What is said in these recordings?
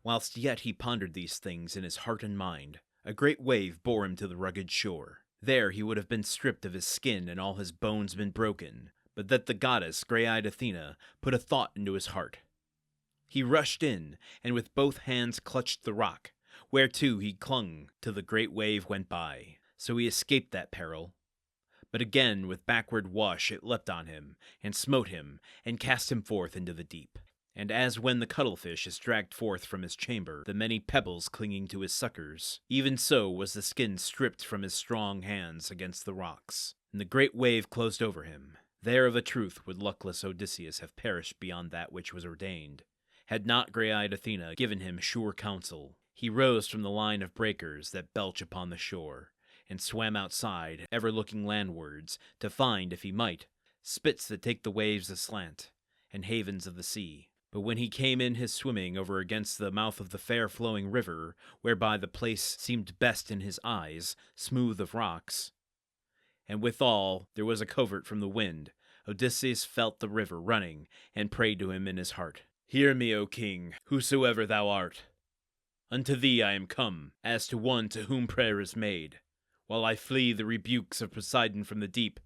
Whilst yet he pondered these things in his heart and mind, a great wave bore him to the rugged shore. There he would have been stripped of his skin and all his bones been broken, but that the goddess, grey-eyed Athena, put a thought into his heart. He rushed in, and with both hands clutched the rock, whereto he clung till the great wave went by. So he escaped that peril. But again with backward wash it leapt on him, and smote him, and cast him forth into the deep. And as when the cuttlefish is dragged forth from his chamber, the many pebbles clinging to his suckers, even so was the skin stripped from his strong hands against the rocks. And the great wave closed over him. There of a truth would luckless Odysseus have perished beyond that which was ordained, had not grey-eyed Athena given him sure counsel. He rose from the line of breakers that belch upon the shore, and swam outside, ever looking landwards, to find, if he might, spits that take the waves aslant, and havens of the sea. But when he came in his swimming over against the mouth of the fair flowing river, whereby the place seemed best in his eyes, smooth of rocks, and withal there was a covert from the wind, Odysseus felt the river running, and prayed to him in his heart. Hear me, O king, whosoever thou art. Unto thee I am come, as to one to whom prayer is made, while I flee the rebukes of Poseidon from the deep.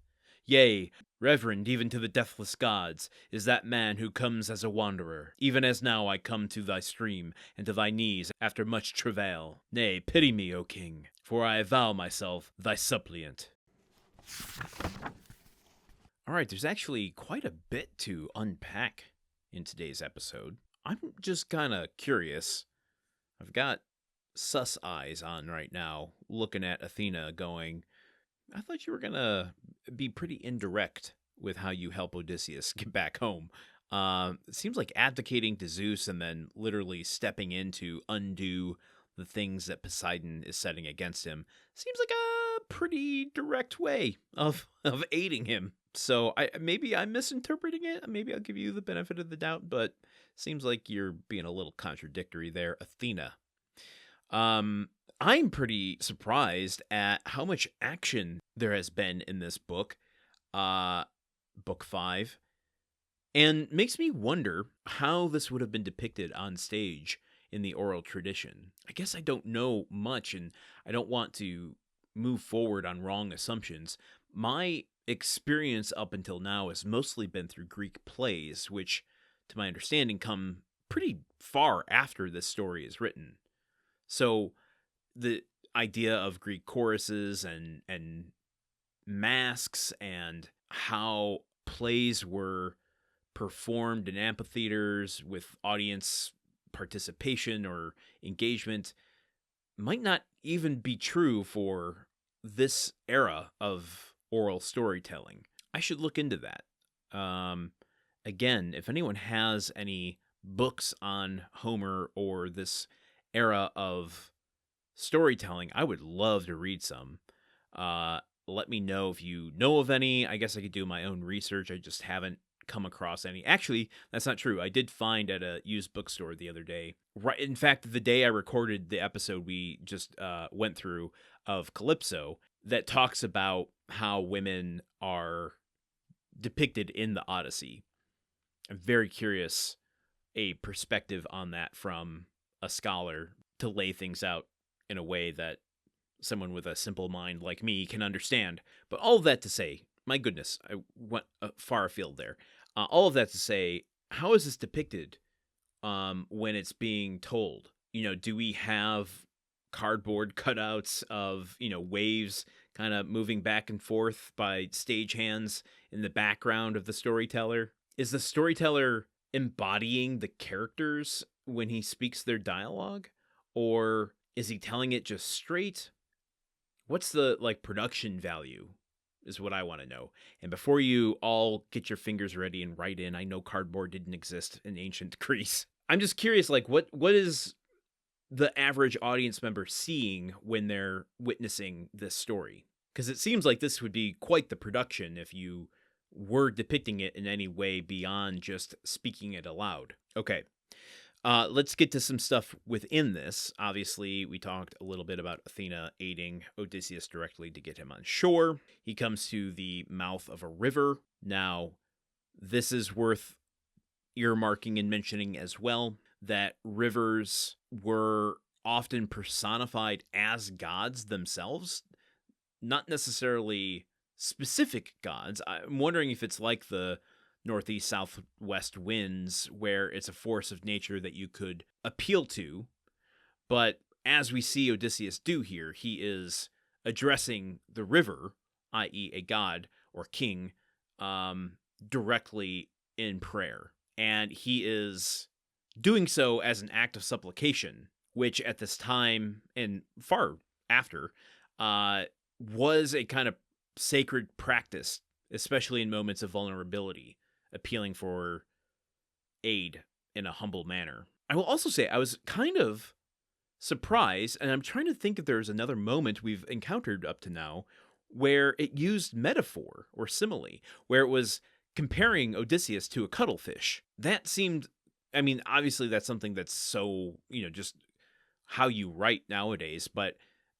Yea, reverend even to the deathless gods is that man who comes as a wanderer, even as now I come to thy stream, and to thy knees after much travail. Nay, pity me, O king, for I avow myself thy suppliant. Alright, there's actually quite a bit to unpack in today's episode. I'm just kind of curious. I've got sus eyes on right now, looking at Athena going, I thought you were going to be pretty indirect with how you help Odysseus get back home. It seems like abdicating to Zeus and then literally stepping in to undo the things that Poseidon is setting against him seems like a pretty direct way of aiding him. So maybe I'm misinterpreting it. Maybe I'll give you the benefit of the doubt, but seems like you're being a little contradictory there, Athena. I'm pretty surprised at how much action there has been in this book, book 5, and makes me wonder how this would have been depicted on stage in the oral tradition. I guess I don't know much, and I don't want to move forward on wrong assumptions. My experience up until now has mostly been through Greek plays, which, to my understanding, come pretty far after this story is written. So the idea of Greek choruses and masks and how plays were performed in amphitheaters with audience participation or engagement might not even be true for this era of oral storytelling. I should look into that. Again, if anyone has any books on Homer or this era of storytelling, I would love to read some. Let me know if you know of any. I guess I could do my own research. I just haven't come across any. Actually, that's not true. I did find at a used bookstore the other day. Right, in fact, the day I recorded the episode we just went through of Calypso, that talks about how women are depicted in the Odyssey. I'm very curious a perspective on that from a scholar to lay things out in a way that someone with a simple mind like me can understand. But all of that to say, my goodness, I went far afield there. All of that to say, how is this depicted when it's being told? You know, do we have cardboard cutouts of, waves kind of moving back and forth by stagehands in the background of the storyteller? Is the storyteller embodying the characters when he speaks their dialogue? Or is he telling it just straight? What's the, production value is what I want to know. And before you all get your fingers ready and write in, I know cardboard didn't exist in ancient Greece. I'm just curious, what is the average audience member seeing when they're witnessing this story? Because it seems like this would be quite the production if you were depicting it in any way beyond just speaking it aloud. Okay. Let's get to some stuff within this. Obviously, we talked a little bit about Athena aiding Odysseus directly to get him on shore. He comes to the mouth of a river. Now, this is worth earmarking and mentioning as well. that rivers were often personified as gods themselves, not necessarily specific gods. I'm wondering if it's like the northeast southwest winds, where it's a force of nature that you could appeal to. But as we see Odysseus do here, he is addressing the river, i.e., a god or king, directly in prayer. And he is doing so as an act of supplication, which at this time and far after was a kind of sacred practice, especially in moments of vulnerability, appealing for aid in a humble manner. I will also say I was kind of surprised, and I'm trying to think if there's another moment we've encountered up to now where it used metaphor or simile, where it was comparing Odysseus to a cuttlefish. That seemed, I mean, obviously that's something that's so, just how you write nowadays, but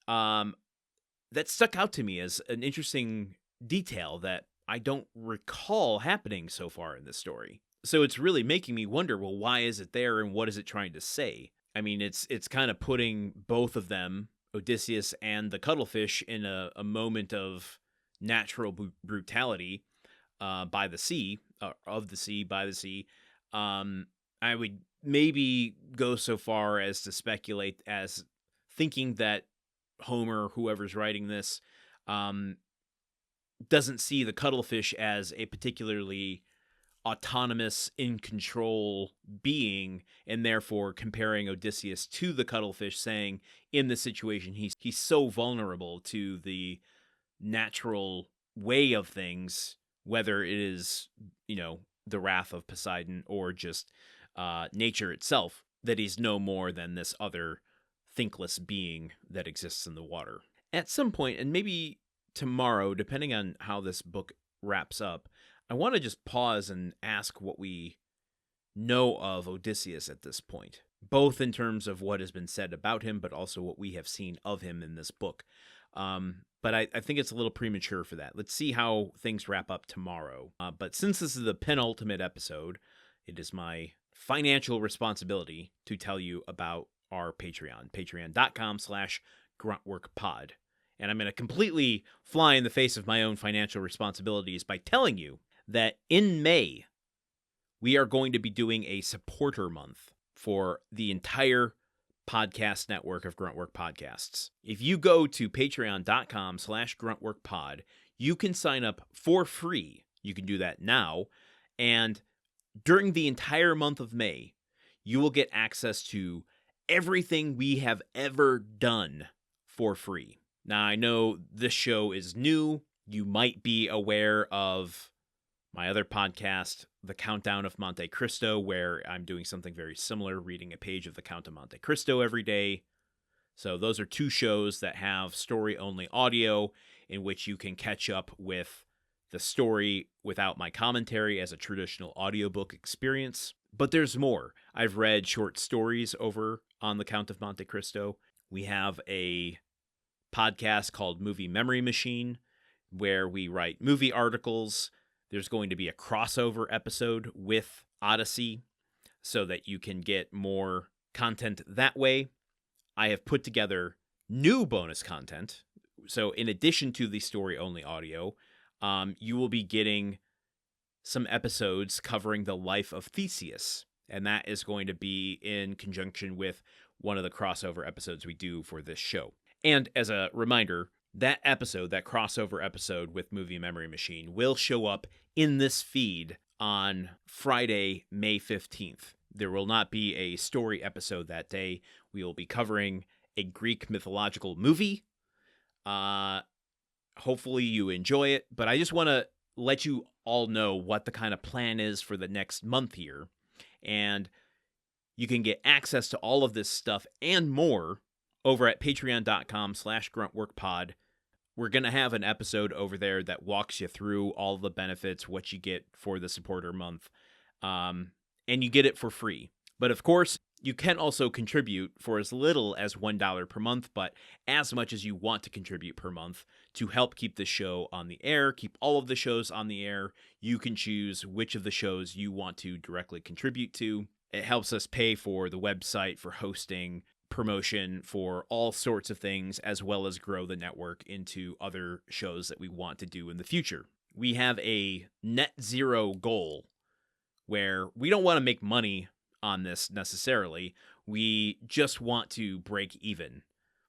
that stuck out to me as an interesting detail that I don't recall happening so far in this story. So it's really making me wonder, well, why is it there and what is it trying to say? I mean, it's kind of putting both of them, Odysseus and the cuttlefish, in a moment of natural brutality by the sea, of the sea, by the sea. I would maybe go so far as to speculate as thinking that Homer, whoever's writing this, doesn't see the cuttlefish as a particularly autonomous, in control being, and therefore comparing Odysseus to the cuttlefish, saying in this situation he's so vulnerable to the natural way of things, whether it is the wrath of Poseidon or just nature itself, that he's no more than this other thinkless being that exists in the water. At some point, and maybe tomorrow, depending on how this book wraps up, I want to just pause and ask what we know of Odysseus at this point, both in terms of what has been said about him, but also what we have seen of him in this book. But I think it's a little premature for that. Let's see how things wrap up tomorrow. But since this is the penultimate episode, it is my financial responsibility to tell you about our Patreon, patreon.com/gruntworkpod. And I'm going to completely fly in the face of my own financial responsibilities by telling you that in May, we are going to be doing a supporter month for the entire podcast network of Gruntwork Podcasts. If you go to patreon.com/gruntworkpod, you can sign up for free. You can do that now. And during the entire month of May, you will get access to everything we have ever done for free. Now, I know this show is new. You might be aware of my other podcast, The Countdown of Monte Cristo, where I'm doing something very similar, reading a page of The Count of Monte Cristo every day. So those are two shows that have story-only audio in which you can catch up with the story without my commentary as a traditional audiobook experience. But there's more. I've read short stories over on The Count of Monte Cristo. We have a podcast called Movie Memory Machine, where we write movie articles. There's going to be a crossover episode with Odyssey so that you can get more content that way. I have put together new bonus content. So in addition to the story-only audio, you will be getting some episodes covering the life of Theseus. And that is going to be in conjunction with one of the crossover episodes we do for this show. And as a reminder, that episode, that crossover episode with Movie Memory Machine, will show up in this feed on Friday, May 15th. There will not be a story episode that day. We will be covering a Greek mythological movie. Hopefully you enjoy it, but I just want to let you all know what the kind of plan is for the next month here. And you can get access to all of this stuff and more over at patreon.com/gruntworkpod. We're going to have an episode over there that walks you through all the benefits, what you get for the supporter month. And you get it for free. But of course, you can also contribute for as little as $1 per month, but as much as you want to contribute per month to help keep the show on the air, keep all of the shows on the air. You can choose which of the shows you want to directly contribute to. It helps us pay for the website, for hosting, promotion, for all sorts of things, as well as grow the network into other shows that we want to do in the future. We have a net zero goal where we don't want to make money on this necessarily. We just want to break even.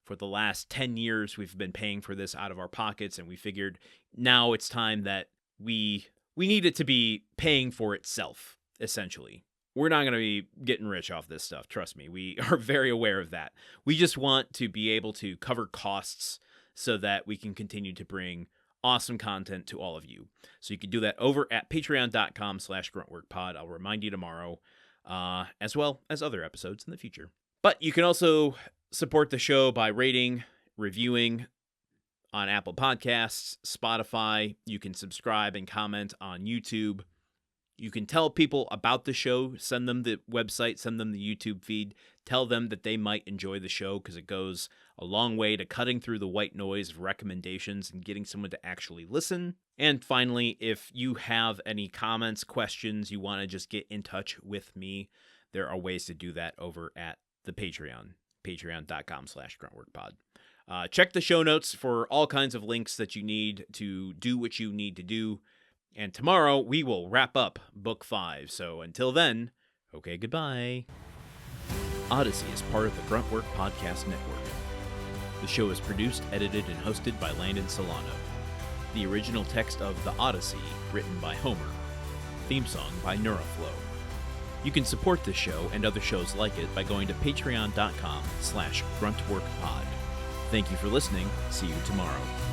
For the last 10 years, we've been paying for this out of our pockets, and we figured now it's time that we need it to be paying for itself, essentially. We're not going to be getting rich off this stuff, trust me. We are very aware of that. We just want to be able to cover costs so that we can continue to bring awesome content to all of you. So you can do that over at patreon.com/gruntworkpod. I'll remind you tomorrow, as well as other episodes in the future. But you can also support the show by rating, reviewing on Apple Podcasts, Spotify. You can subscribe and comment on YouTube. You can tell people about the show, send them the website, send them the YouTube feed, tell them that they might enjoy the show because it goes a long way to cutting through the white noise of recommendations and getting someone to actually listen. And finally, if you have any comments, questions, you want to just get in touch with me, there are ways to do that over at the Patreon, patreon.com/gruntworkpod. Check the show notes for all kinds of links that you need to do what you need to do. And tomorrow we will wrap up Book 5. So until then, okay, goodbye. Odyssey is part of the Gruntwork Podcast Network. The show is produced, edited, and hosted by Landon Solano. The original text of The Odyssey, written by Homer. Theme song by Neuroflow. You can support this show and other shows like it by going to patreon.com/gruntworkpod. Thank you for listening. See you tomorrow.